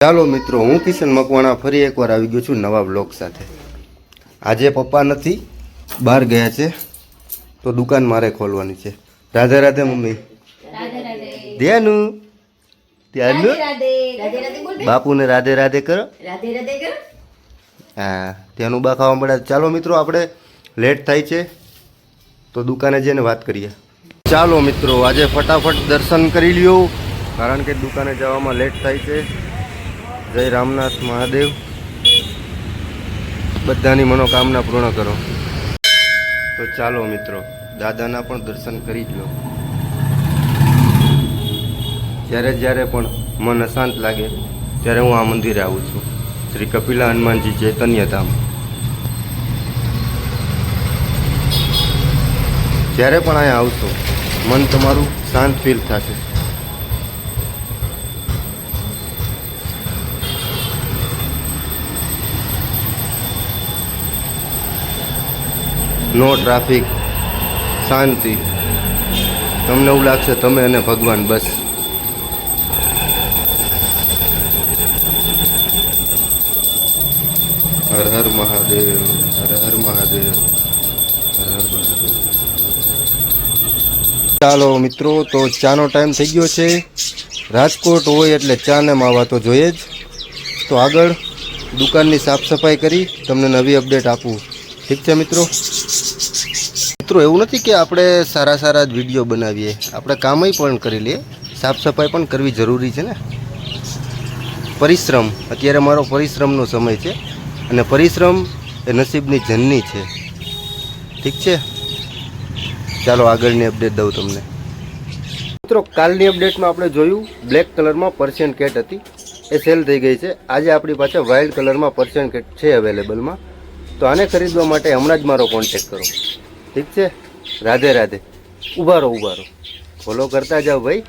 ચાલો મિત્રો, હું કિશન મકવાણા ફરી એકવાર આવી ગયો છું નવા બ્લોગ સાથે। આજે પપ્પા નથી, બહાર ગયા છે, તો દુકાન મારે ખોલવાની છે। રાધે રાધે મમ્મી। ધ્યાનું ધ્યાનું બાપુને રાધે રાધે કરો। હા, ત્યાંનું બા ખાવા મળે। ચાલો મિત્રો, આપણે લેટ થાય છે તો દુકાને જઈને વાત કરીએ। ચાલો મિત્રો, આજે ફટાફટ દર્શન કરી લ્યો, કારણ કે દુકાને જવામાં લેટ થાય છે। જય રામનાથ મહાદેવ, બધાની મનોકામના પૂર્ણ કરો। તો ચાલો મિત્રો, દાદાના પણ દર્શન કરી જ લો। જ્યારે જ્યારે પણ મન અશાંત લાગે ત્યારે હું આ મંદિરે આવું છું, શ્રી કપિલા હનુમાનજી ચૈતન્ય ધામ। જ્યારે પણ અહીંયા આવશો, મન તમારું શાંત ફીલ થશે। નો ટ્રાફિક, શાંતિ, તમને એવું લાગશે તમે અને ભગવાન બસ। હર હર મહાદેવ, હર હર મહાદેવ, હર હર મહાદેવ। ચાલો મિત્રો, તો ચાનો ટાઈમ થઈ ગયો છે। રાજકોટ હોય એટલે ચા ને માવા તો જોઈએ જ। તો આગળ દુકાનની સાફ સફાઈ કરી તમને નવી અપડેટ આપું, ઠીક છે મિત્રો? મિત્રો, એવું નથી કે આપણે સારા જ વિડીયો બનાવીએ, આપણે કામય પણ કરી લઈએ, સાફ સફાઈ પણ કરવી જરૂરી છે ને। પરિશ્રમ, અત્યારે મારો પરિશ્રમનો સમય છે, અને પરિશ્રમ એ નસીબની જનની છે, ઠીક છે? ચાલો આગળની અપડેટ દઉં તમને। મિત્રો, કાલની અપડેટમાં આપણે જોયું બ્લેક કલરમાં પર્શિયન કેટ હતી, એ સેલ થઈ ગઈ છે। આજે આપણી પાસે વ્હાઇટ કલરમાં પર્શિયન કેટ છે અવેલેબલમાં, તો આને ખરીદવા માટે હમણાં જ મારો કોન્ટેક કરો, ઠીક છે? રાધે રાધે। ઊભા રહો, ફોલો કરતા જાઓ ભાઈ।